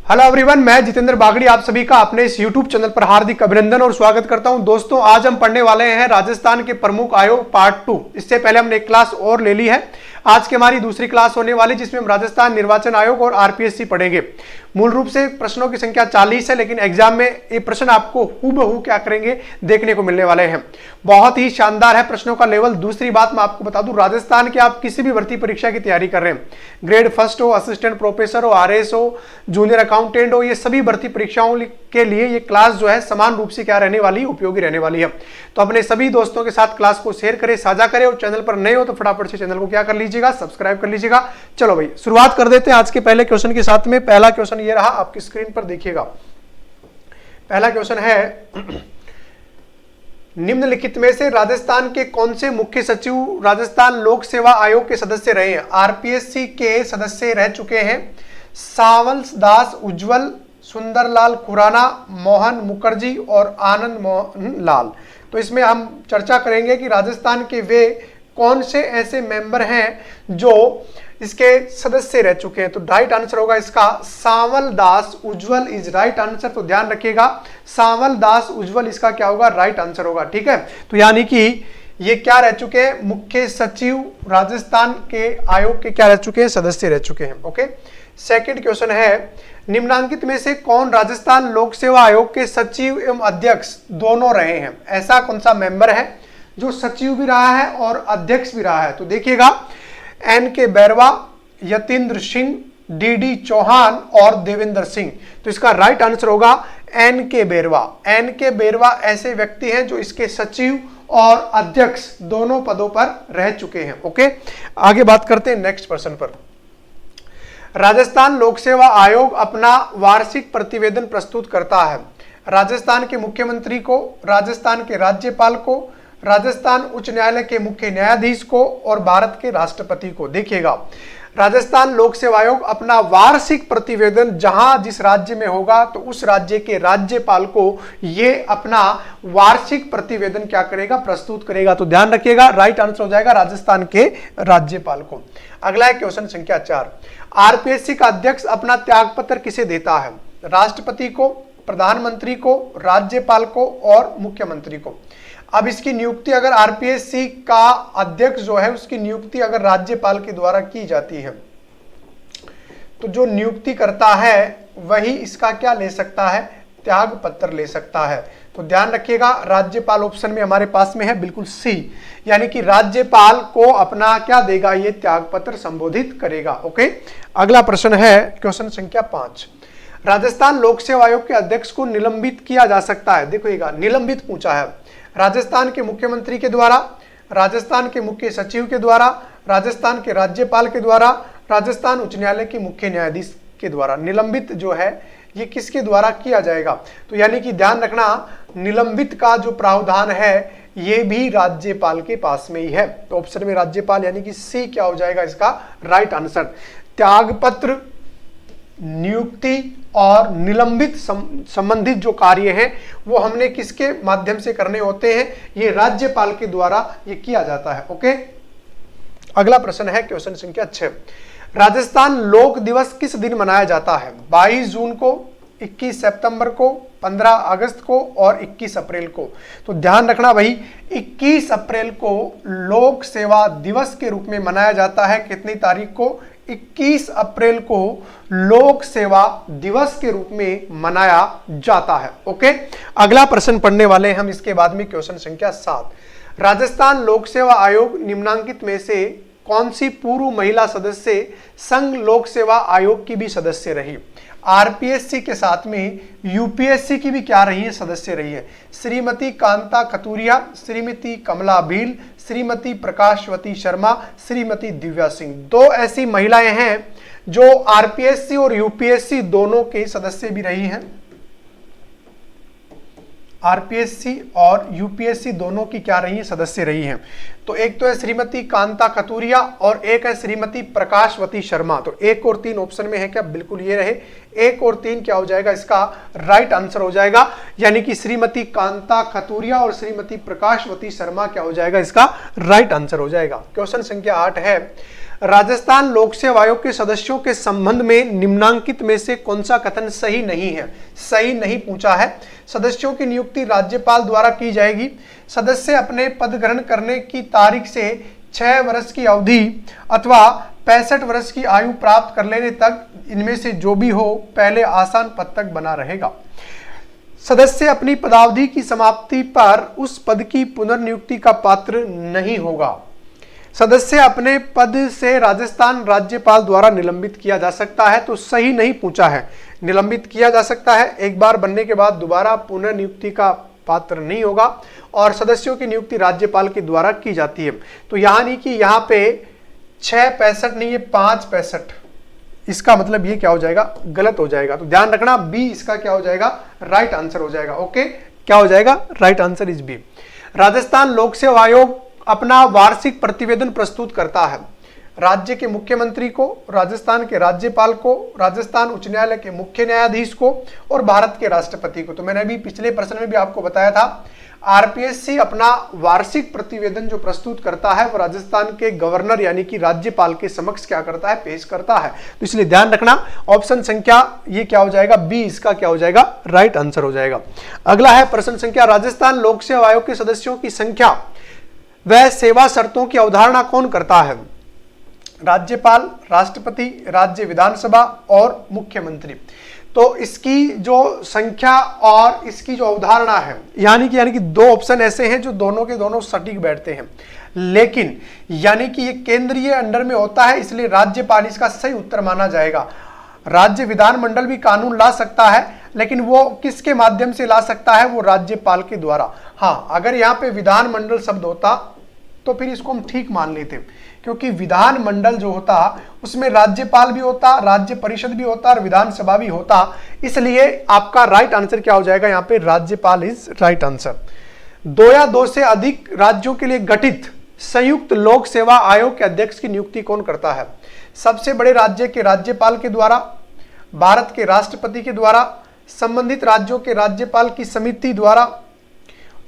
Hello everyone, मैं जितेंद्र बागड़ी आप सभी का अपने इस यूट्यूब चैनल पर हार्दिक अभिनंदन और स्वागत करता हूं। दोस्तों, आज हम पढ़ने वाले हैं राजस्थान के प्रमुख आयोग पार्ट 2। इससे पहले हमने एक क्लास और ले ली है। आज की हमारी दूसरी क्लास होने वाली, जिसमें हम राजस्थान निर्वाचन आयोग और आरपीएससी पढ़ेंगे। मूल रूप से प्रश्नों की संख्या 40 है, लेकिन एग्जाम में ये प्रश्न आपको हूबहू क्या करेंगे देखने को मिलने वाले हैं। बहुत ही शानदार है प्रश्नों का लेवल। दूसरी बात मैं आपको बता दूं, राजस्थान के आप किसी भी भर्ती परीक्षा की तैयारी कर रहे हैं, ग्रेड फर्स्ट हो, असिस्टेंट प्रोफेसर हो, आरएस हो, जूनियर अकाउंटेंट हो, ये सभी भर्ती परीक्षाओं के लिए ये क्लास जो है समान रूप से क्या रहने वाली, उपयोगी रहने वाली है। तो अपने सभी दोस्तों के साथ क्लास को शेयर करें, साझा करें, और चैनल पर नए हो तो फटाफट से चैनल को क्या कर लीजिएगा, सब्सक्राइब कर लीजिएगा। चलो भाई, शुरुआत कर देते हैं आज के पहले क्वेश्चन के साथ में। पहला क्वेश्चन ये रहा, आपकी स्क्रीन पर देखिएगा। पहला क्वेश्चन है, निम्नलिखित में से राजस्थान के कौन से मुख्य सचिव राजस्थान लोक सेवा आयोग के सदस्य रहे हैं? आरपीएससी के सदस्य रह चुके हैं सावल दास, उज्जवल, सुंदरलाल खुराना, मोहन मुखर्जी और आनंद मोहन लाल। तो इसमें हम चर्चा करेंगे कि राजस्थान के वे कौन से ऐसे मेंबर हैं जो इसके सदस्य रह चुके हैं। तो राइट आंसर होगा इसका सावल दास उज्जवल इज राइट आंसर। तो ध्यान रखिएगा, सावल दास उज्जवल इसका क्या होगा, राइट आंसर होगा। ठीक है, तो यानी कि ये क्या रह चुके हैं, मुख्य सचिव राजस्थान के आयोग के क्या रह चुके हैं, सदस्य रह चुके हैं। ओके, सेकंड क्वेश्चन है, निम्नांकित में से कौन राजस्थान लोक सेवा आयोग के सचिव एवं अध्यक्ष दोनों रहे हैं? ऐसा कौन सा मेंबर है जो सचिव भी रहा है और अध्यक्ष भी रहा है? तो देखिएगा, एन के बैरवा, यतीन्द्र सिंह, डी चौहान और देवेंद्र सिंह। तो इसका राइट आंसर होगा एन के बैरवा। एन के बैरवा ऐसे व्यक्ति हैं जो इसके सचिव और अध्यक्ष दोनों पदों पर रह चुके हैं। ओके, आगे बात करते हैं नेक्स्ट प्रश्न पर। राजस्थान लोक सेवा आयोग अपना वार्षिक प्रतिवेदन प्रस्तुत करता है राजस्थान के मुख्यमंत्री को, राजस्थान के राज्यपाल को, राजस्थान उच्च न्यायालय के मुख्य न्यायाधीश को और भारत के राष्ट्रपति को। देखिएगा, राजस्थान लोक सेवा आयोग अपना वार्षिक प्रतिवेदन जहां जिस राज्य में होगा तो उस राज्य के राज्यपाल को ये अपना वार्षिक प्रतिवेदन क्या करेगा, प्रस्तुत करेगा। तो ध्यान रखिएगा, राइट आंसर हो जाएगा राजस्थान के राज्यपाल को। अगला है क्वेश्चन संख्या 4, आरपीएससी का अध्यक्ष अपना त्यागपत्र किसे देता है? राष्ट्रपति को, प्रधानमंत्री को, राज्यपाल को और मुख्यमंत्री को। अब इसकी नियुक्ति अगर आरपीएससी का अध्यक्ष जो है उसकी नियुक्ति अगर राज्यपाल के द्वारा की जाती है तो जो नियुक्ति करता है वही इसका क्या ले सकता है, त्याग पत्र ले सकता है। तो ध्यान रखिएगा, राज्यपाल ऑप्शन में हमारे पास में है बिल्कुल सी, यानी कि राज्यपाल को अपना क्या देगा, ये त्याग पत्र संबोधित करेगा। ओके, अगला प्रश्न है क्वेश्चन संख्या 5, राजस्थान लोक सेवा आयोग के अध्यक्ष को निलंबित किया जा सकता है? देखिएगा, निलंबित पूछा है राजस्थान के मुख्यमंत्री के द्वारा, राजस्थान के मुख्य सचिव के द्वारा, राजस्थान के राज्यपाल के द्वारा, राजस्थान उच्च न्यायालय के मुख्य न्यायाधीश के द्वारा। निलंबित जो है ये किसके द्वारा किया जाएगा? तो यानी कि ध्यान रखना, निलंबित का जो प्रावधान है ये भी राज्यपाल के पास में ही है। तो ऑप्शन में राज्यपाल यानी कि सी क्या हो जाएगा इसका राइट आंसर। त्यागपत्र, नियुक्ति और निलंबित संबंधित जो कार्य हैं वो हमने किसके माध्यम से करने होते हैं, ये राज्यपाल के द्वारा ये किया जाता है। ओके, अगला प्रश्न है क्वेश्चन संख्या 6, राजस्थान लोक दिवस किस दिन मनाया जाता है? 22 जून को, 21 सितंबर को, 15 अगस्त को और 21 अप्रैल को। तो ध्यान रखना भाई, 21 अप्रैल को लोक सेवा दिवस के रूप में मनाया जाता है। कितनी तारीख को? 21 अप्रैल को लोक सेवा दिवस के रूप में मनाया जाता है। ओके, अगला प्रश्न पढ़ने वाले हैं हम इसके बाद में क्वेश्चन संख्या 7, राजस्थान लोक सेवा आयोग निम्नांकित में से कौन सी पूर्व महिला सदस्य संघ लोक सेवा आयोग की भी सदस्य रही? आरपीएससी के साथ में यूपीएससी की भी क्या रही है, सदस्य रही है। श्रीमती कांता खतूरिया, श्रीमती कमला भील, श्रीमती प्रकाशवती शर्मा, श्रीमती दिव्या सिंह। दो ऐसी महिलाएं हैं जो आरपीएससी और यूपीएससी दोनों के सदस्य भी रही हैं। आरपीएससी और यूपीएससी दोनों की क्या रही है, सदस्य रही हैं। तो एक तो है श्रीमती कांता खतूरिया और एक है श्रीमती प्रकाशवती शर्मा। तो 1 और 3 ऑप्शन में है क्या, बिल्कुल ये रहे 1 और 3 क्या हो जाएगा, इसका राइट आंसर हो जाएगा। यानी कि श्रीमती कांता खतूरिया और श्रीमती प्रकाशवती शर्मा क्या हो जाएगा, इसका राइट आंसर हो जाएगा। क्वेश्चन संख्या 8 है, राजस्थान लोक सेवा आयोग के सदस्यों के संबंध में निम्नांकित में से कौन सा कथन सही नहीं है? सही नहीं पूछा है। सदस्यों की नियुक्ति राज्यपाल द्वारा की जाएगी। सदस्य अपने पद ग्रहण करने की तारीख से 6 वर्ष की अवधि अथवा 65 वर्ष की आयु प्राप्त कर लेने तक इनमें से जो भी हो पहले आसान पद तक बना रहेगा। सदस्य अपनी पदावधि की समाप्ति पर उस पद की पुनर्नियुक्ति का पात्र नहीं होगा। सदस्य अपने पद से राजस्थान राज्यपाल द्वारा निलंबित किया जा सकता है, तो सही नहीं पूछा है। निलंबित किया जा सकता है, एक बार बनने के बाद दोबारा पुनर्नियुक्ति का पात्र नहीं होगा। और सदस्यों की नियुक्ति राज्यपाल के द्वारा की जाती है। तो यहाँ नहीं कि यहाँ पे 665 नहीं, ये 565, इसका मतलब ये क्या हो जाएगा? गलत हो जाएगा। तो ध्यान रखना, बी इसका क्या हो जाएगा? राइट आंसर हो जाएगा। ओके, क्या हो जाएगा? Right answer is B. Rajasthan Lok Seva आयोग अपना वार्षिक प्रतिवेदन प्रस्तुत करता है राज्य के मुख्यमंत्री को, राजस्थान के राज्यपाल को, राजस्थान उच्च न्यायालय के मुख्य न्यायाधीश को और भारत के राष्ट्रपति को। तो मैंने अभी पिछले प्रश्न में भी आपको बताया था, आरपीएससी अपना वार्षिक प्रतिवेदन जो प्रस्तुत करता है वो राजस्थान के गवर्नर यानी कि राज्यपाल के समक्ष क्या करता है? पेश करता है। तो इसलिए ध्यान रखना, ऑप्शन संख्या ये क्या हो जाएगा? बी इसका क्या हो जाएगा? राइट आंसर हो जाएगा। अगला है प्रश्न संख्या, राजस्थान लोक सेवा आयोग के सदस्यों की संख्या वह सेवा शर्तों की अवधारणा कौन करता है? राज्यपाल, राष्ट्रपति, राज्य विधानसभा और मुख्यमंत्री। तो इसकी जो संख्या और इसकी जो अवधारणा है, यानी कि दो ऑप्शन ऐसे हैं जो दोनों के दोनों सटीक बैठते हैं, लेकिन यानी कि ये केंद्रीय अंडर में होता है, इसलिए राज्यपाल इसका सही उत्तर माना जाएगा। राज्य विधानमंडल भी कानून ला सकता है, लेकिन वो किसके माध्यम से ला सकता है? वो राज्यपाल के द्वारा। हाँ, अगर यहाँ पे विधानमंडल शब्द होता तो फिर इसको हम ठीक मान लेते, क्योंकि विधानमंडल जो होता उसमें राज्यपाल भी होता, राज्य परिषद भी होता और विधानसभा भी होता। इसलिए आपका राइट आंसर क्या हो जाएगा? यहाँ पे राज्यपाल इज राइट आंसर। 2 या 2 से अधिक राज्यों के लिए गठित संयुक्त लोक सेवा आयोग के अध्यक्ष की नियुक्ति कौन करता है? सबसे बड़े राज्य के राज्यपाल के द्वारा, भारत के राष्ट्रपति के द्वारा, संबंधित राज्यों के राज्यपाल की समिति द्वारा,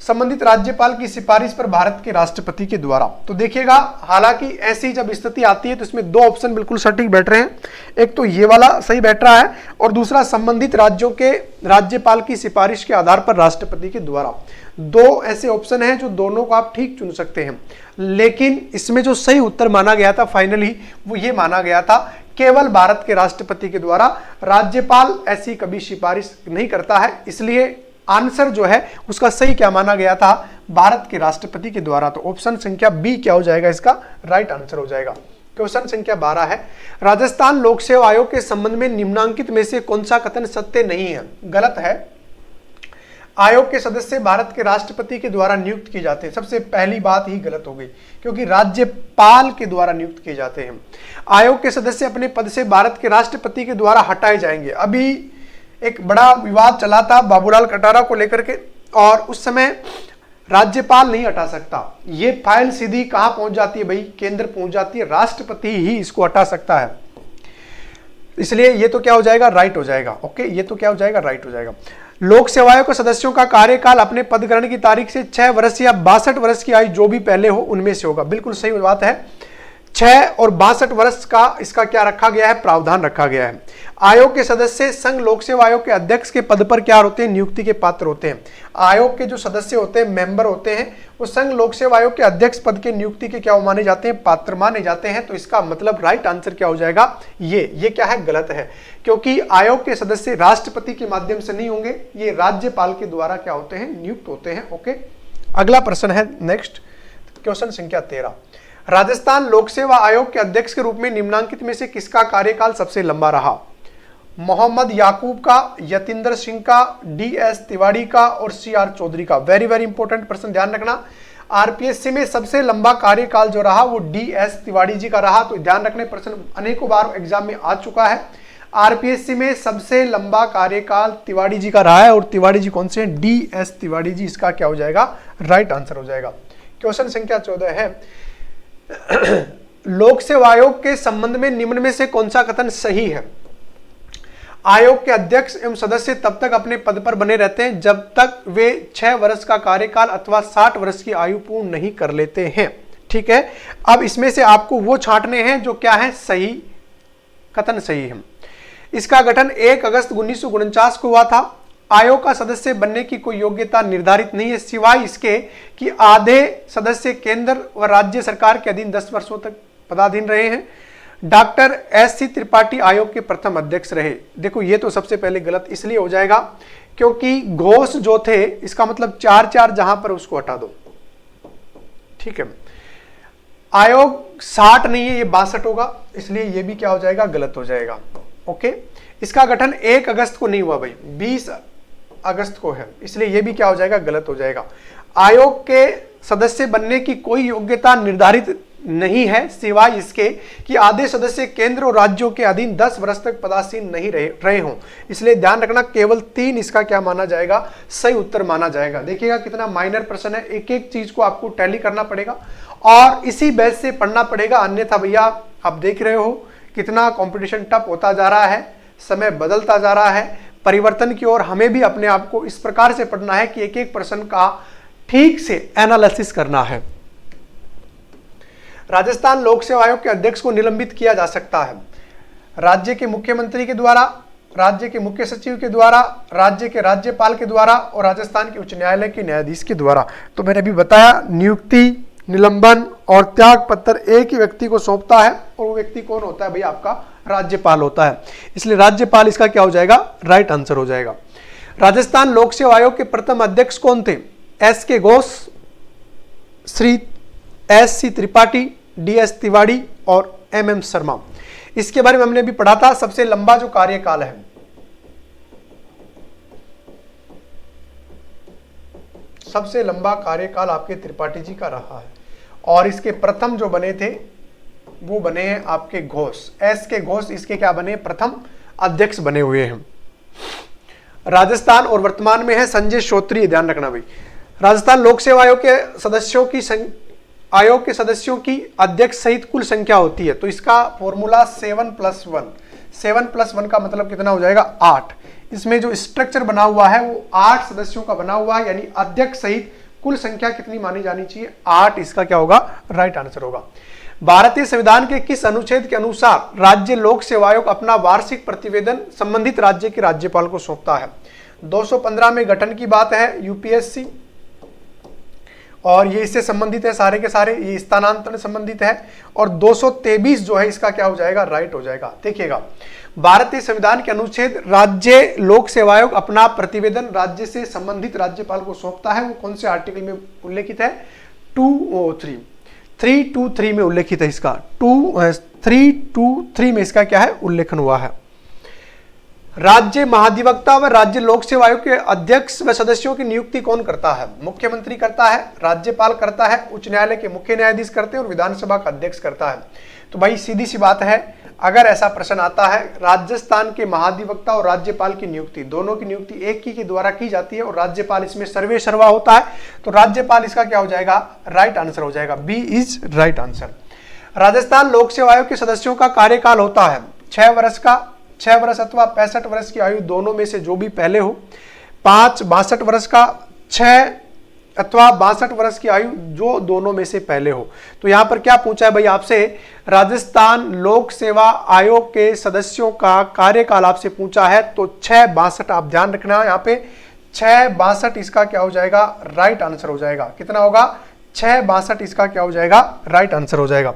संबंधित राज्यपाल की सिफारिश पर भारत के राष्ट्रपति के द्वारा। तो देखिएगा, हालांकि ऐसी जब स्थिति आती है तो इसमें 2 ऑप्शन बिल्कुल सटीक बैठ रहे हैं। एक तो ये वाला सही बैठ रहा है और दूसरा संबंधित राज्यों के राज्यपाल की सिफारिश के आधार पर राष्ट्रपति के द्वारा। 2 ऐसे ऑप्शन हैं जो दोनों को आप ठीक चुन सकते हैं, लेकिन इसमें जो सही उत्तर माना गया था फाइनली वो ये माना गया था केवल भारत के राष्ट्रपति के द्वारा। राज्यपाल ऐसी कभी सिफारिश नहीं करता है, इसलिए आंसर जो है उसका सही क्या माना गया था? भारत के राष्ट्रपति के द्वारा। तो ऑप्शन संख्या बी क्या हो जाएगा? इसका राइट आंसर हो जाएगा। क्वेश्चन संख्या 12 है, राजस्थान लोक सेवा आयोग के संबंध में निम्नांकित में से कौन सा कथन सत्य नहीं है? गलत है। आयोग के सदस्य भारत के राष्ट्रपति के द्वारा नियुक्त किए जाते हैं। सबसे पहली बात ही गलत हो गई, क्योंकि राज्यपाल के द्वारा नियुक्त किए जाते हैं। आयोग के सदस्य अपने पद से भारत के राष्ट्रपति के द्वारा हटाए जाएंगे। अभी एक बड़ा विवाद चला था बाबूलाल कटारा को लेकर के, और उस समय राज्यपाल नहीं हटा सकता। ये फाइल सीधी कहां पहुंच जाती है भाई? केंद्र पहुंच जाती है, राष्ट्रपति ही इसको हटा सकता है। इसलिए ये तो क्या हो जाएगा? राइट हो जाएगा। ओके, ये तो क्या हो जाएगा? राइट हो जाएगा। लोक सेवा आयोग के सदस्यों का कार्यकाल अपने पद ग्रहण की तारीख से 6 वर्ष या 62 वर्ष की आयु जो भी पहले हो उनमें से होगा। बिल्कुल सही बात है। 6 और 62 वर्ष का इसका क्या रखा गया है? प्रावधान रखा गया है। आयोग के सदस्य संघ लोक सेवा आयोग के अध्यक्ष के पद पर क्या होते हैं? नियुक्ति के पात्र होते हैं। आयोग के जो सदस्य होते हैं, मेंबर होते हैं, वो संघ लोक सेवा आयोग के अध्यक्ष पद के नियुक्ति के क्या माने जाते हैं? पात्र माने जाते हैं। तो इसका मतलब राइट आंसर क्या हो जाएगा? ये क्या है? गलत है, क्योंकि आयोग के सदस्य राष्ट्रपति के माध्यम से नहीं होंगे, ये राज्यपाल के द्वारा क्या होते हैं? नियुक्त होते हैं। ओके, अगला प्रश्न है नेक्स्ट, क्वेश्चन संख्या 13, राजस्थान लोक सेवा आयोग के अध्यक्ष के रूप में निम्नांकित में से किसका कार्यकाल सबसे लंबा रहा? मोहम्मद याकूब का, यतिंदर सिंह का, DS तिवारी का और CR चौधरी का। वेरी वेरी इंपॉर्टेंट प्रश्न, ध्यान रखना। आरपीएससी में सबसे लंबा कार्यकाल जो रहा वो DS तिवारी जी का रहा। तो ध्यान रखने, प्रश्न अनेकों बार एग्जाम में आ चुका है। आरपीएससी में सबसे लंबा कार्यकाल तिवारी जी का रहा है, और तिवारी जी कौन से हैं? DS तिवारी जी। इसका क्या हो जाएगा? राइट आंसर हो जाएगा। क्वेश्चन संख्या 14 है, लोक सेवा आयोग के संबंध में निम्न में से कौन सा कथन सही है? आयोग के अध्यक्ष एवं सदस्य तब तक अपने पद पर बने रहते हैं जब तक वे 6 वर्ष का कार्यकाल अथवा 60 वर्ष की आयु पूर्ण नहीं कर लेते हैं। ठीक है, अब इसमें से आपको वो छांटने हैं जो क्या है सही, कथन सही है। इसका गठन 1 अगस्त 1949 को हुआ था। आयोग का सदस्य बनने की कोई योग्यता निर्धारित नहीं है, सिवाय इसके कि आधे सदस्य केंद्र व राज्य सरकार के अधीन 10 वर्षों तक पदाधीन रहे हैं। Doctor SC. त्रिपाठी आयोग के प्रथम अध्यक्ष रहे। देखो ये तो सबसे पहले गलत इसलिए हो जाएगा क्योंकि घोष जो थे, इसका मतलब 4 जहां पर उसको हटा दो, ठीक है। आयोग 60 नहीं है, ये 62 होगा, इसलिए ये भी क्या हो जाएगा, गलत हो जाएगा। ओके, इसका गठन 1 अगस्त को नहीं हुआ भाई, 20 अगस्त को है, इसलिए ये भी क्या हो जाएगा, गलत हो जाएगा। आयोग के सदस्य बनने की कोई योग्यता निर्धारित नहीं है, सिवाय इसके कि आधे सदस्य केंद्र और राज्यों के अधीन 10 वर्ष तक पदासीन नहीं रहे हों। इसलिए ध्यान रखना, केवल 3 इसका क्या माना जाएगा, सही उत्तर माना जाएगा। देखिएगा कितना माइनर प्रश्न है, एक एक चीज को आपको टैली करना पड़ेगा और इसी बेस से पढ़ना पड़ेगा, अन्यथा भैया आप देख रहे हो कितना कंपटीशन टफ होता जा रहा है, समय बदलता जा रहा है परिवर्तन की ओर। हमें भी अपने आप को इस प्रकार से पढ़ना है कि एक एक प्रश्न का ठीक से एनालिसिस करना है। राजस्थान लोक सेवा आयोग के अध्यक्ष को निलंबित किया जा सकता है राज्य के मुख्यमंत्री के द्वारा, राज्य के मुख्य सचिव के द्वारा, राज्य के राज्यपाल के द्वारा और राजस्थान के उच्च न्यायालय के न्यायाधीश के द्वारा। तो मैंने अभी बताया, नियुक्ति, निलंबन और त्याग पत्र एक ही व्यक्ति को सौंपता है और वो व्यक्ति कौन होता है भैया, आपका राज्यपाल होता है। इसलिए राज्यपाल इसका क्या हो जाएगा, राइट आंसर हो जाएगा। राजस्थान लोक सेवा आयोग के प्रथम अध्यक्ष कौन थे? SK. Ghosh, Shri SC. Tripathi, DS. Tiwari और एम.एम. शर्मा। इसके बारे में हमने भी पढ़ा था। सबसे लंबा जो कार्यकाल है, सबसे लंबा कार्यकाल आपके त्रिपाठी जी का रहा है और इसके प्रथम जो बने थे वो बने हैं आपके घोष, एस.के. घोष इसके क्या बने, प्रथम अध्यक्ष बने हुए हैं। राजस्थान और वर्तमान में है संजय श्रोत्री। ध्यान रखना भाई, राजस्थान लोक सेवा आयोग के सदस्यों की अध्यक्ष सहित कुल संख्या होती है, तो इसका फॉर्मूला 7+1, 7+1 का मतलब कितना हो जाएगा, 8। इसमें जो स्ट्रक्चर बना हुआ है वो 8 सदस्यों का बना हुआ है, यानी अध्यक्ष सहित कुल संख्या कितनी मानी जानी चाहिए, 8। इसका क्या होगा, राइट आंसर होगा। भारतीय संविधान के किस अनुच्छेद के अनुसार राज्य लोक सेवा आयोग अपना वार्षिक प्रतिवेदन संबंधित राज्य के राज्यपाल को सौंपता है? 215 में गठन की बात है यूपीएससी, और ये इससे संबंधित है सारे के सारे, ये स्थानांतरण संबंधित है। और 223 जो है इसका क्या हो जाएगा, राइट हो जाएगा। देखिएगा, भारतीय संविधान के अनुच्छेद राज्य लोक सेवा आयोग अपना प्रतिवेदन राज्य से संबंधित राज्यपाल को सौंपता है, वो कौन से आर्टिकल में उल्लेखित है, 323 में उल्लेखित है। इसका 323 में इसका क्या है, उल्लेखन हुआ है। राज्य महाधिवक्ता व राज्य लोक सेवा आयोग के अध्यक्ष व सदस्यों की नियुक्ति कौन करता है? मुख्यमंत्री करता है, राज्यपाल करता है, उच्च न्यायालय के मुख्य न्यायाधीश करते हैं और विधानसभा का अध्यक्ष करता है। तो भाई सीधी सी बात है, अगर ऐसा प्रश्न आता है, राजस्थान के महाधिवक्ता और राज्यपाल की नियुक्ति, दोनों की नियुक्ति एक ही के द्वारा की जाती है और राज्यपाल इसमें सर्वे सर्वा होता है, तो राज्यपाल इसका क्या हो जाएगा, राइट आंसर हो जाएगा। B is right answer. Rajasthan Lok Seva आयोग के सदस्यों का कार्यकाल होता है 6 वर्ष का, 6 वर्ष अथवा 65 वर्ष की आयु दोनों में से जो भी पहले हो, 5 62 वर्ष का, 6 अथवा 62 वर्ष की आयु जो दोनों में से पहले हो। तो यहां पर क्या पूछा है भाई आपसे, राजस्थान लोक सेवा आयोग के सदस्यों का कार्यकाल आपसे पूछा है, तो 662 आप ध्यान रखना, यहाँ पे 662 इसका क्या हो जाएगा, राइट आंसर हो जाएगा। कितना होगा, 662 इसका क्या हो जाएगा, राइट आंसर हो जाएगा।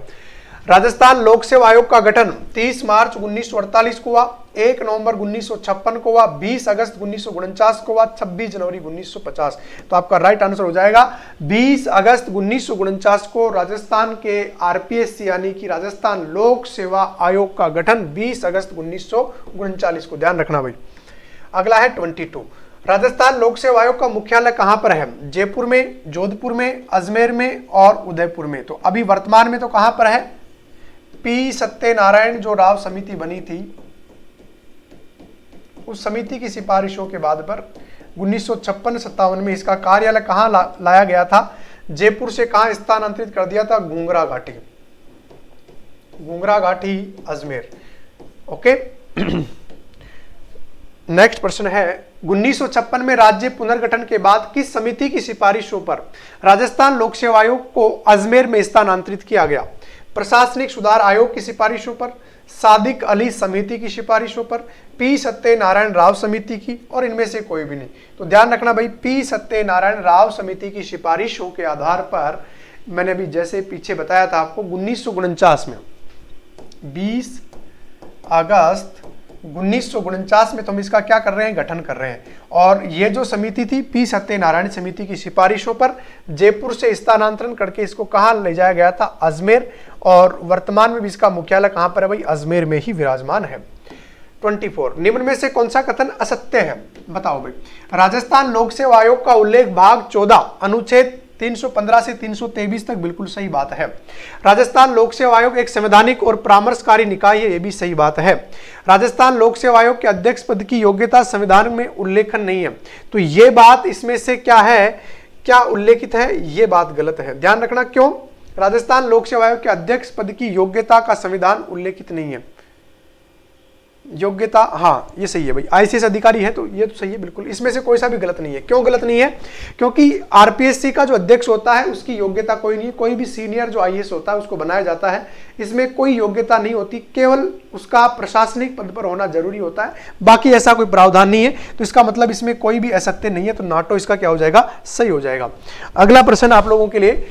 राजस्थान लोक सेवा आयोग का गठन 30 मार्च 1948 को हुआ, 1 नवंबर 1956 को हुआ, 20 अगस्त 1949 को हुआ, 26 जनवरी 1950। तो आपका राइट आंसर हो जाएगा 20 अगस्त 1949 को राजस्थान के आरपीएससी यानी कि राजस्थान लोक सेवा आयोग का गठन 20 अगस्त 1939 को। ध्यान रखना भाई। अगला है 22। राजस्थान लोक सेवा आयोग का मुख्यालय कहां पर है? जयपुर में, जोधपुर में, अजमेर में और उदयपुर में। तो अभी वर्तमान में तो कहां पर है, पी सत्यनारायण जो राव समिति बनी थी, उस समिति की सिफारिशों के बाद पर 1956-57 में इसका कार्यालय कहां लाया गया था? जयपुर से कहां स्थानांतरित कर दिया था? घूंगरा घाटी, घूंगरा घाटी अजमेर। ओके नेक्स्ट प्रश्न है 1956 में राज्य पुनर्गठन के बाद किस समिति की सिफारिशों पर राजस्थान लोक सेवा आयोग को अजमेर में स्थानांतरित किया गया? प्रशासनिक सुधार आयोग की सिफारिशों पर, सादिक अली समिति की सिफारिशों पर, पी सत्यनारायण राव समिति की, और इनमें से कोई भी नहीं। तो ध्यान रखना भाई, पी सत्यनारायण राव समिति की सिफारिशों के आधार पर मैंने अभी जैसे पीछे बताया था आपको 1949 में 20 अगस्त 1949 में तो हम इसका क्या कर रहे हैं, गठन कर रहे हैं। और ये जो समिति थी पी सत्यनारायण समिति की सिफारिशों पर जयपुर से स्थानांतरण करके इसको कहाँ ले जाया गया था, अजमेर, और वर्तमान में भी इसका मुख्यालय कहाँ पर है भाई, अजमेर में ही विराजमान है। 24 निम्न में से कौन सा कथन असत्य है, बताओ भाई। राजस्थान लोक सेवा आयोग का उल्लेख भाग 14 अनुच्छेद 315 से 323 तक बिल्कुल सही बात है। राजस्थान लोक सेवा आयोग एक संवैधानिक और परामर्शकारी निकाय है, यह भी सही बात है। राजस्थान लोक सेवा आयोग के अध्यक्ष पद की योग्यता संविधान में उल्लेखन नहीं है, तो यह बात इसमें से क्या है, क्या उल्लेखित है, यह बात गलत है। ध्यान रखना, क्यों? राजस्थान लोक सेवा आयोग के अध्यक्ष पद की योग्यता का संविधान उल्लेखित नहीं है। योग्यता, हाँ ये सही है भाई, आईसीएस अधिकारी है तो ये तो सही है बिल्कुल, इसमें से कोई सा भी गलत नहीं है। क्यों गलत नहीं है? क्योंकि आरपीएससी का जो अध्यक्ष होता है उसकी योग्यता कोई नहीं है, कोई भी सीनियर जो आईएएस होता है उसको बनाया जाता है, इसमें कोई योग्यता नहीं होती, केवल उसका प्रशासनिक पद पर होना जरूरी होता है, बाकी ऐसा कोई प्रावधान नहीं है। तो इसका मतलब इसमें कोई भी असत्य नहीं है, तो नाटो इसका क्या हो जाएगा, सही हो जाएगा। अगला प्रश्न आप लोगों के लिए,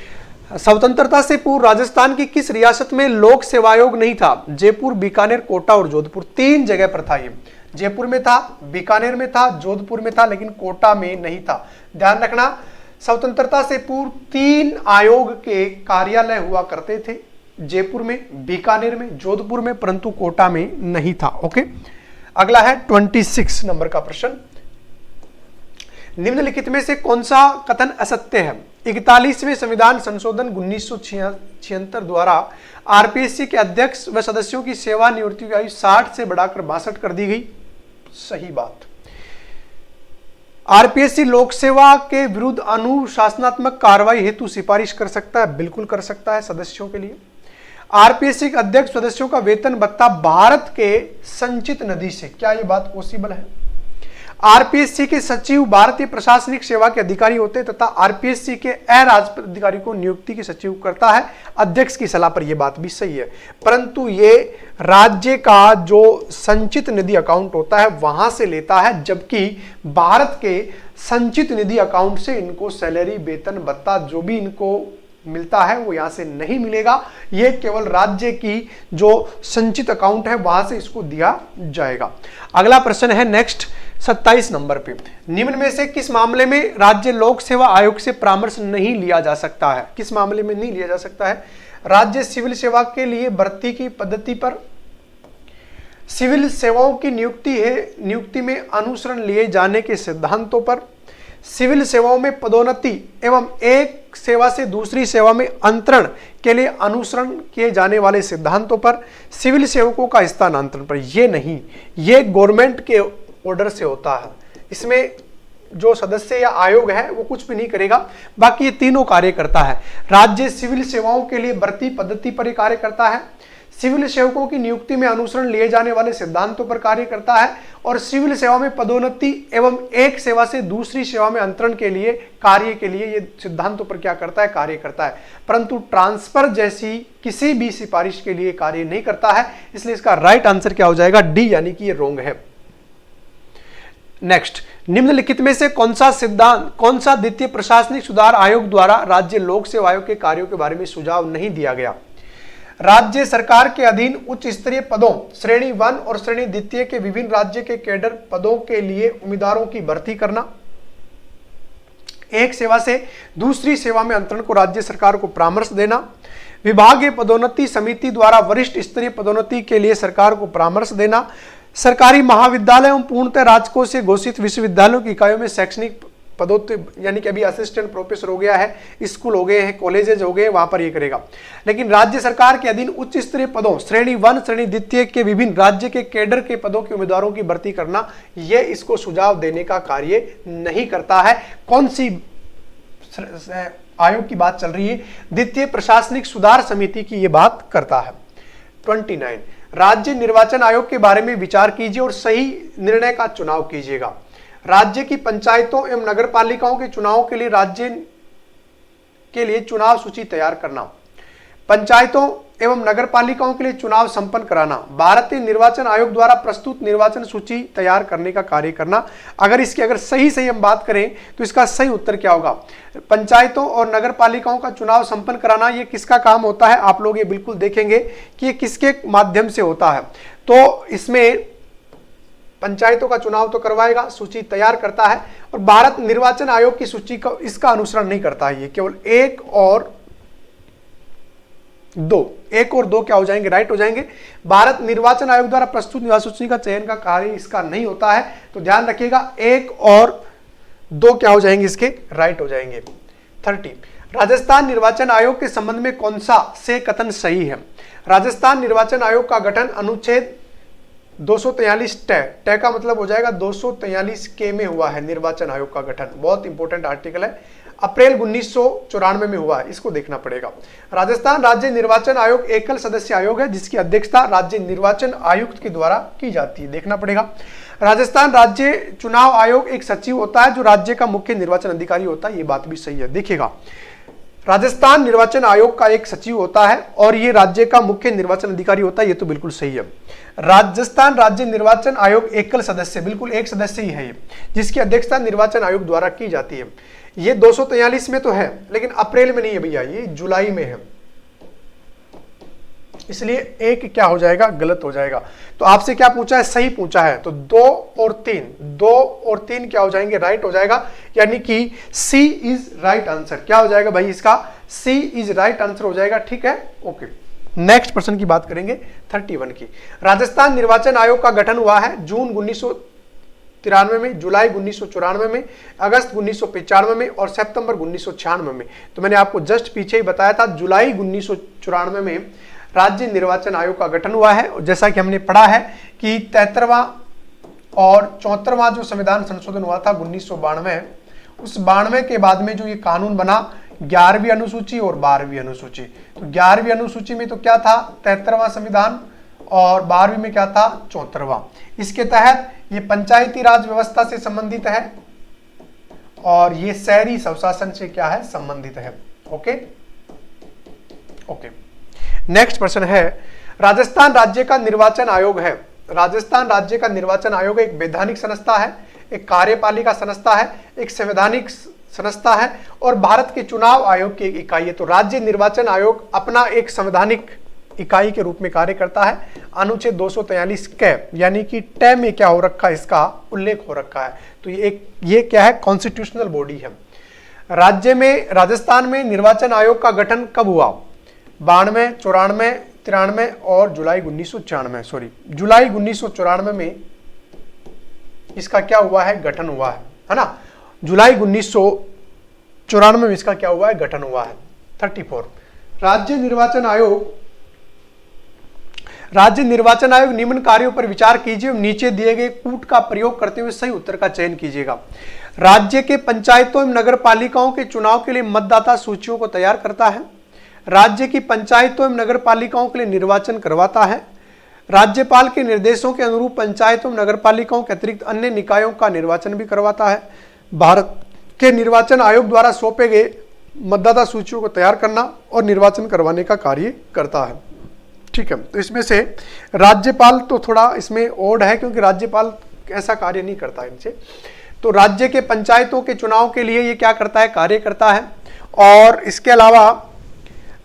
स्वतंत्रता से पूर्व राजस्थान की किस रियासत में लोक सेवा आयोग नहीं था? जयपुर, बीकानेर, कोटा और जोधपुर, 3 जगह पर था। ये जयपुर में था, बीकानेर में था, जोधपुर में था, लेकिन कोटा में नहीं था। ध्यान रखना, स्वतंत्रता से पूर्व 3 आयोग के कार्यालय हुआ करते थे, जयपुर में, बीकानेर में, जोधपुर में, परंतु कोटा में नहीं था। ओके, अगला है 26 नंबर का प्रश्न, निम्नलिखित में से कौन सा कथन असत्य है? 41वें संविधान संशोधन 1976 द्वारा आरपीएससी के अध्यक्ष व सदस्यों की सेवानिवृत्ति की आयु 60 से बढ़ाकर 62 कर दी गई, सही बात। आरपीएससी लोक सेवा के विरुद्ध अनुशासनात्मक कार्रवाई हेतु सिफारिश कर सकता है, बिल्कुल कर सकता है सदस्यों के लिए। आरपीएससी के अध्यक्ष सदस्यों का वेतन भत्ता भारत के संचित निधि से, क्या यह बात पॉसिबल है? आरपीएससी के सचिव भारतीय प्रशासनिक सेवा के अधिकारी होते हैं तथा आरपीएससी के अराजपत्रित अधिकारी को नियुक्ति के सचिव करता है अध्यक्ष की सलाह पर, यह बात भी सही है। परंतु ये राज्य का जो संचित निधि अकाउंट होता है वहां से लेता है, जबकि भारत के संचित निधि अकाउंट से इनको सैलरी, वेतन, भत्ता जो भी इनको मिलता है वो यहां से नहीं मिलेगा, ये केवल राज्य की जो संचित अकाउंट है वहां से इसको दिया जाएगा। अगला प्रश्न है नेक्स्ट 27 नंबर पे, निम्न में से किस मामले में राज्य लोक सेवा आयोग से परामर्श नहीं लिया जा सकता है? किस मामले में नहीं लिया जा सकता है? राज्य सिविल सेवा के लिए भर्ती की पद्धति पर, सिविल सेवाओं की नियुक्ति में अनुसरण लिए जाने के सिद्धांतों पर, सिविल सेवाओं में पदोन्नति एवं एक सेवा से दूसरी सेवा में अंतरण के लिए अनुसरण किए जाने वाले सिद्धांतों पर, सिविल सेवकों का स्थानांतरण पर, ये नहीं, ये गवर्नमेंट के ऑर्डर से होता है। इसमें जो सदस्य या आयोग है वो कुछ भी नहीं करेगा, बाकी ये तीनों कार्य करता है। राज्य सिविल सेवाओं के लिए भर्ती पद्धति पर कार्य करता है, सिविल सेवकों की नियुक्ति में अनुसरण लिए जाने वाले सिद्धांतों पर कार्य करता है, और सिविल सेवा में पदोन्नति एवं एक सेवा से दूसरी सेवा में अंतरण के लिए कार्य के लिए ये सिद्धांतों पर क्या करता है, कार्य करता है। परंतु ट्रांसफर जैसी किसी भी सिफारिश के लिए कार्य नहीं करता है, इसलिए इसका राइट आंसर क्या हो जाएगा, डी, यानी कि ये रोंग है। नेक्स्ट, निम्नलिखित में से कौन सा द्वितीय प्रशासनिक सुधार आयोग द्वारा राज्य लोक सेवा आयोग के कार्यों के बारे में सुझाव नहीं दिया गया? राज्य सरकार के अधीन उच्च स्तरीय पदों श्रेणी 1 और श्रेणी द्वितीय के विभिन्न राज्य के कैडर पदों के लिए उम्मीदवारों की भर्ती करना, एक सेवा से दूसरी सेवा में अंतरण को राज्य सरकार को परामर्श देना, विभागीय पदोन्नति समिति द्वारा वरिष्ठ स्तरीय पदोन्नति के लिए सरकार को परामर्श देना, सरकारी महाविद्यालय एवं पूर्णतः राजकोष से घोषित विश्वविद्यालयों की इकाइयों में शैक्षणिक पदोन्नति, यानी कि अभी असिस्टेंट प्रोफेसर हो गया है, स्कूल हो गए हैं, कॉलेजेज हो गए, वहां पर ये करेगा। लेकिन राज्य सरकार के अधीन उच्च स्तरीय पदों श्रेणी 1 श्रेणी द्वितीय के विभिन्न राज्य के कैडर के पदों के उम्मीदवारों की भर्ती करना, ये इसको सुझाव देने का कार्य नहीं करता है। कौन सी आयोग की बात चल रही है? द्वितीय प्रशासनिक सुधार समिति की ये बात करता है। 29, राज्य निर्वाचन आयोग के बारे में विचार कीजिए और सही निर्णय का चुनाव कीजिएगा। राज्य की पंचायतों एवं नगर पालिकाओं के चुनाव के लिए राज्य के लिए चुनाव सूची तैयार करना, पंचायतों एवं नगर पालिकाओं के लिए चुनाव संपन्न कराना, भारतीय निर्वाचन आयोग द्वारा प्रस्तुत निर्वाचन सूची तैयार करने का कार्य करना। अगर सही हम बात करें तो इसका सही उत्तर क्या होगा? पंचायतों और नगर पालिकाओं का चुनाव संपन्न कराना, ये किसका काम होता है? आप लोग ये बिल्कुल देखेंगे कि ये किसके माध्यम से होता है। तो इसमें पंचायतों का चुनाव तो करवाएगा, सूची तैयार करता है, और भारत निर्वाचन आयोग की सूची का इसका अनुसरण नहीं करता है। ये केवल एक और दो क्या हो जाएंगे? राइट हो जाएंगे। भारत निर्वाचन आयोग द्वारा प्रस्तुत निर्वाचन सूची का चयन का कार्य इसका नहीं होता है, तो ध्यान रखिएगा 1 और 2 क्या हो जाएंगे? इसके राइट हो जाएंगे। 30, राजस्थान निर्वाचन आयोग के संबंध में कौन सा से कथन सही है? राजस्थान निर्वाचन आयोग का गठन अनुच्छेद 243 टय का मतलब हो जाएगा 243 के में हुआ है। निर्वाचन आयोग का गठन बहुत इंपॉर्टेंट आर्टिकल है, अप्रैल 1994 में हुआ है, इसको देखना पड़ेगा। राजस्थान राज्य निर्वाचन आयोग एकल सदस्य आयोग है जिसकी अध्यक्षता राज्य निर्वाचन आयुक्त के द्वारा की जाती है, देखना पड़ेगा। राजस्थान राज्य चुनाव आयोग एक सचिव होता है जो राज्य का मुख्य निर्वाचन अधिकारी होता है, ये बात भी सही है। देखिएगा, राजस्थान निर्वाचन आयोग का एक सचिव होता है और ये राज्य का मुख्य निर्वाचन अधिकारी होता है, ये तो बिल्कुल सही है। राजस्थान राज्य निर्वाचन आयोग एकल सदस्य, बिल्कुल एक सदस्य ही है ये, जिसकी अध्यक्षता निर्वाचन आयोग द्वारा की जाती है। ये 243 में तो है लेकिन अप्रैल में नहीं है भैया, ये जुलाई में है, इसलिए एक क्या हो जाएगा? गलत हो जाएगा। तो आपसे क्या पूछा है? सही पूछा है, तो 2 और 3 क्या हो जाएंगे? राइट हो जाएगा, यानी कि सी इज राइट आंसर। क्या हो जाएगा भाई? इसका सी इज राइट आंसर हो जाएगा, ठीक है, ओके। नेक्स्ट प्रश्न की बात करेंगे 31 की। राजस्थान निर्वाचन आयोग का गठन हुआ है जून 1993 में, जुलाई 1994 में, अगस्त 1995 में और सितंबर 1996 में। तो मैंने आपको जस्ट पीछे ही बताया था, जुलाई 1994 में राज्य निर्वाचन आयोग का गठन हुआ है। जैसा कि हमने पढ़ा है कि 73वां और 74वां जो संविधान संशोधन हुआ था 1992, उस 92 के बाद में जो ये कानून बना 11वीं अनुसूची और 12वीं अनुसूची। तो 11वीं अनुसूची में तो क्या था? 73वां संविधान, और 12वीं में क्या था? 74वां। इसके तहत ये पंचायती राज व्यवस्था से संबंधित है और ये शहरी स्वशासन से क्या है? संबंधित है। Okay okay. नेक्स्ट प्रश्न है, राजस्थान राज्य का निर्वाचन आयोग है। राजस्थान राज्य का निर्वाचन आयोग एक वैधानिक संस्था है, एक कार्यपालिका संस्था है, एक संवैधानिक संस्था है और भारत के चुनाव आयोग की एक इकाई है। तो राज्य निर्वाचन आयोग अपना एक संवैधानिक इकाई के रूप में कार्य करता है। अनुच्छेद 243 क यानी कि ट में क्या हो रखा है? इसका उल्लेख हो रखा है। तो ये क्या है? कॉन्स्टिट्यूशनल बॉडी है। राज्य में, राजस्थान में निर्वाचन आयोग का गठन कब हुआ? 92, 94, 93 और जुलाई 1994 जुलाई 1994 में इसका क्या हुआ है? गठन हुआ है ना। जुलाई 1994 में इसका क्या हुआ है? गठन हुआ है। 34, राज्य निर्वाचन आयोग निम्न कार्यों पर विचार कीजिए, नीचे दिए गए कूट का प्रयोग करते हुए सही उत्तर का चयन कीजिएगा। राज्य के पंचायतों एवं नगर पालिकाओं के चुनाव के लिए मतदाता सूचियों को तैयार करता है। राज्य की पंचायतों एवं नगर पालिकाओं के लिए निर्वाचन करवाता है। राज्यपाल के निर्देशों के अनुरूप पंचायतों एवं नगर पालिकाओं के अतिरिक्त अन्य निकायों का निर्वाचन भी करवाता है। भारत के निर्वाचन आयोग द्वारा सौंपे गए मतदाता सूचियों को तैयार करना और निर्वाचन करवाने का कार्य करता है। ठीक है, तो इसमें से राज्यपाल तो थोड़ा इसमें ओड है क्योंकि राज्यपाल ऐसा कार्य नहीं करता इनसे। तो राज्य के पंचायतों के चुनाव के लिए ये क्या करता है? कार्य करता है। और इसके अलावा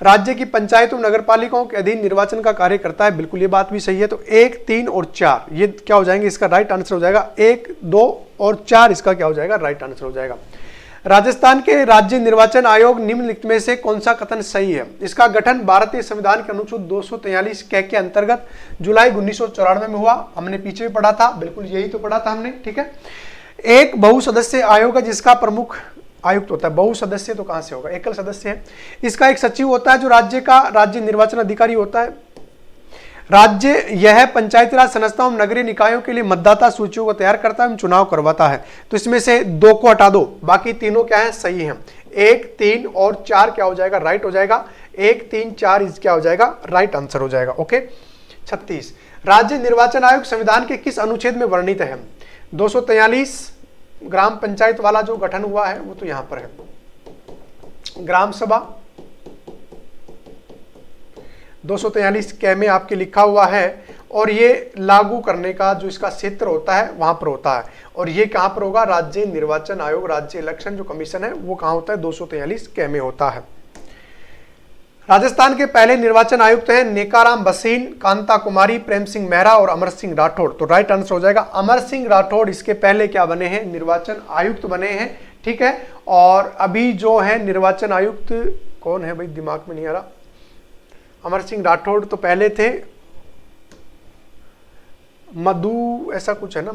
राज्य की पंचायतों नगर पालिकाओं के अधीन निर्वाचन का कार्य करता है। बिल्कुल ये बात भी सही है। तो 1, 3 और 4 ये क्या हो जाएंगे? इसका राइट आंसर हो जाएगा 1, 2 और 4 इसका क्या हो जाएगा? राइट आंसर हो जाएगा। राजस्थान के राज्य निर्वाचन आयोग निम्नलिखित में से कौन सा कथन सही है? इसका गठन भारतीय संविधान के अनुच्छेद 243 के अंतर्गत जुलाई 1994 में हुआ। हमने पीछे भी पढ़ा था, बिल्कुल यही तो पढ़ा था हमने। ठीक है, एक बहुसदस्य आयोग है जिसका प्रमुख आयुक्त होता है। बहुसदस्य तो कहां से होगा? एकल सदस्य है। इसका एक सचिव होता है जो राज्य का राज्य निर्वाचन अधिकारी होता है। यह पंचायती राज संस्थाओं नगरीय निकायों के लिए मतदाता सूचियों को तैयार करता है, चुनाव करवाता है। तो इसमें से 2 को हटा दो, बाकी तीनों क्या है? सही हैं। 1, 3 और 4 क्या हो जाएगा? राइट हो जाएगा। 1, 3, 4 क्या हो जाएगा? राइट आंसर हो जाएगा। ओके, 36। राज्य निर्वाचन आयोग संविधान के किस अनुच्छेद में वर्णित है? 243। ग्राम पंचायत वाला जो गठन हुआ है वो तो यहां पर है। ग्राम सभा 243 क में आपके लिखा हुआ है, और ये लागू करने का जो इसका क्षेत्र होता है वहां पर होता है, और ये कहां पर होगा? राज्य निर्वाचन आयोग, राज्य इलेक्शन जो कमीशन है वो कहां होता है? 243 क में होता है। राजस्थान के पहले निर्वाचन आयुक्त हैं नेकाराम बसीन, कांता कुमारी, प्रेम सिंह मेहरा और अमर सिंह राठौड़। तो राइट आंसर हो जाएगा अमर सिंह राठौड़ इसके पहले क्या बने हैं? निर्वाचन आयुक्त बने हैं। ठीक है, और अभी जो है निर्वाचन आयुक्त कौन है भाई, दिमाग में नहीं आ रहा। अमर सिंह राठौड़ तो पहले थे, मधु ऐसा कुछ है ना,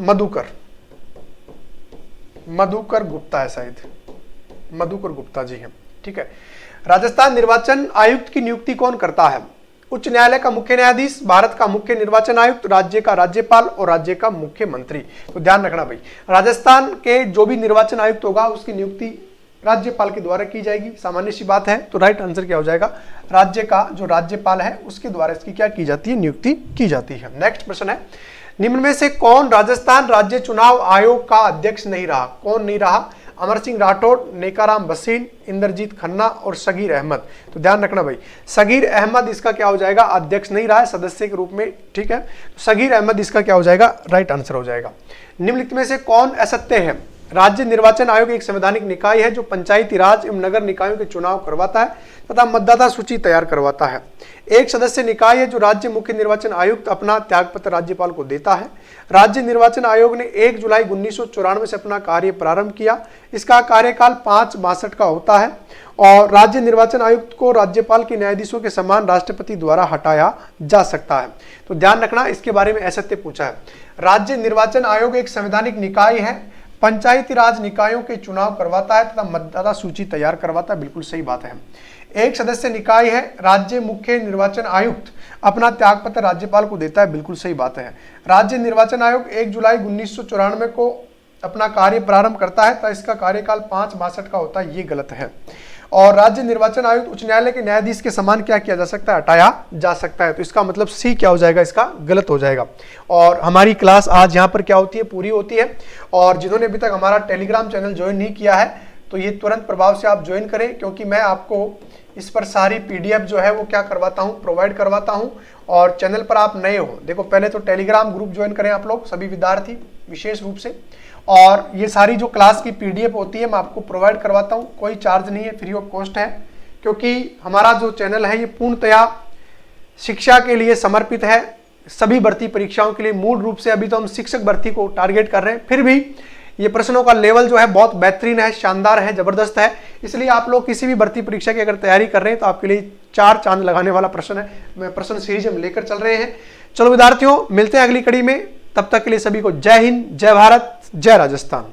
मधुकर गुप्ता है शायद, मधुकर गुप्ता जी हैं। ठीक है, राजस्थान निर्वाचन आयुक्त की नियुक्ति कौन करता है? उच्च न्यायालय का मुख्य न्यायाधीश, भारत का मुख्य निर्वाचन आयुक्त, राज्य का राज्यपाल और राज्य का मुख्यमंत्री। तो ध्यान रखना भाई, राजस्थान के जो भी निर्वाचन आयुक्त होगा उसकी नियुक्ति राज्यपाल के द्वारा की जाएगी, सामान्य सी बात है। तो राइट आंसर क्या हो जाएगा? राज्य का जो राज्यपाल है उसके द्वारा इसकी क्या की जाती है? नियुक्ति की जाती है। नेक्स्ट प्रश्न है, निम्न में से कौन राजस्थान राज्य चुनाव आयोग का अध्यक्ष नहीं रहा? कौन नहीं रहा? अमर सिंह राठौड़, नेकाराम बसीन, इंद्रजीत खन्ना और सगीर अहमद। तो ध्यान रखना भाई, सगीर अहमद इसका क्या हो जाएगा? अध्यक्ष नहीं रहा है, सदस्य के रूप में। ठीक है, तो सगीर अहमद इसका क्या हो जाएगा? राइट आंसर हो जाएगा। निम्नलिखित में से कौन असत्य है? राज्य निर्वाचन आयोग एक संवैधानिक निकाय है जो पंचायती राज एवं नगर निकायों के चुनाव करवाता है तथा मतदाता सूची तैयार करवाता है। एक सदस्य निकाय है जो राज्य मुख्य निर्वाचन आयुक्त अपना त्यागपत्र राज्यपाल को देता है। राज्य निर्वाचन आयोग ने 1 जुलाई 1994 से अपना कार्य प्रारंभ किया। इसका कार्यकाल 5-62 का होता है, और राज्य निर्वाचन आयुक्त को राज्यपाल के न्यायाधीशों के समान राष्ट्रपति द्वारा हटाया जा सकता है। तो ध्यान रखना, इसके बारे में असत्य पूछा है। राज्य निर्वाचन आयोग एक संवैधानिक निकाय है, पंचायती राज निकायों के चुनाव करवाता है तथा मतदाता सूची तैयार करवाता है। बिल्कुल सही बात है। एक सदस्य निकाय है, राज्य मुख्य निर्वाचन आयुक्त अपना त्यागपत्र राज्यपाल को देता है। बिल्कुल सही बात है। राज्य निर्वाचन आयोग 1 जुलाई 1994 को अपना कार्य प्रारंभ करता है, तो इसका कार्यकाल 5-62 का होता है। ये गलत है। और राज्य निर्वाचन आयुक्त उच्च न्यायालय के न्यायाधीश के समान क्या किया जा सकता है? हटाया जा सकता है। तो इसका मतलब सी क्या हो जाएगा? इसका गलत हो जाएगा। और हमारी क्लास आज यहाँ पर क्या होती है? पूरी होती है। और जिन्होंने अभी तक हमारा टेलीग्राम चैनल ज्वाइन नहीं किया है तो ये तुरंत प्रभाव से आप ज्वाइन करें, क्योंकि मैं आपको इस पर सारी PDF जो है वो क्या करवाता हूँ? प्रोवाइड करवाता हूँ। और चैनल पर आप नए हो, देखो पहले तो टेलीग्राम ग्रुप ज्वाइन करें आप लोग, सभी विद्यार्थी विशेष रूप से। और ये सारी जो क्लास की PDF होती है मैं आपको प्रोवाइड करवाता हूँ, कोई चार्ज नहीं है, फ्री ऑफ कॉस्ट है। क्योंकि हमारा जो चैनल है ये पूर्णतया शिक्षा के लिए समर्पित है, सभी भर्ती परीक्षाओं के लिए। मूल रूप से अभी तो हम शिक्षक भर्ती को टारगेट कर रहे हैं, फिर भी ये प्रश्नों का लेवल जो है बहुत बेहतरीन है, शानदार है, जबरदस्त है। इसलिए आप लोग किसी भी भर्ती परीक्षा की अगर तैयारी कर रहे हैं तो आपके लिए 4 चांद लगाने वाला प्रश्न है, मैं प्रश्न सीरीज हम लेकर चल रहे हैं। चलो विद्यार्थियों, मिलते हैं अगली कड़ी में। तब तक के लिए सभी को जय हिंद, जय भारत, जय राजस्थान।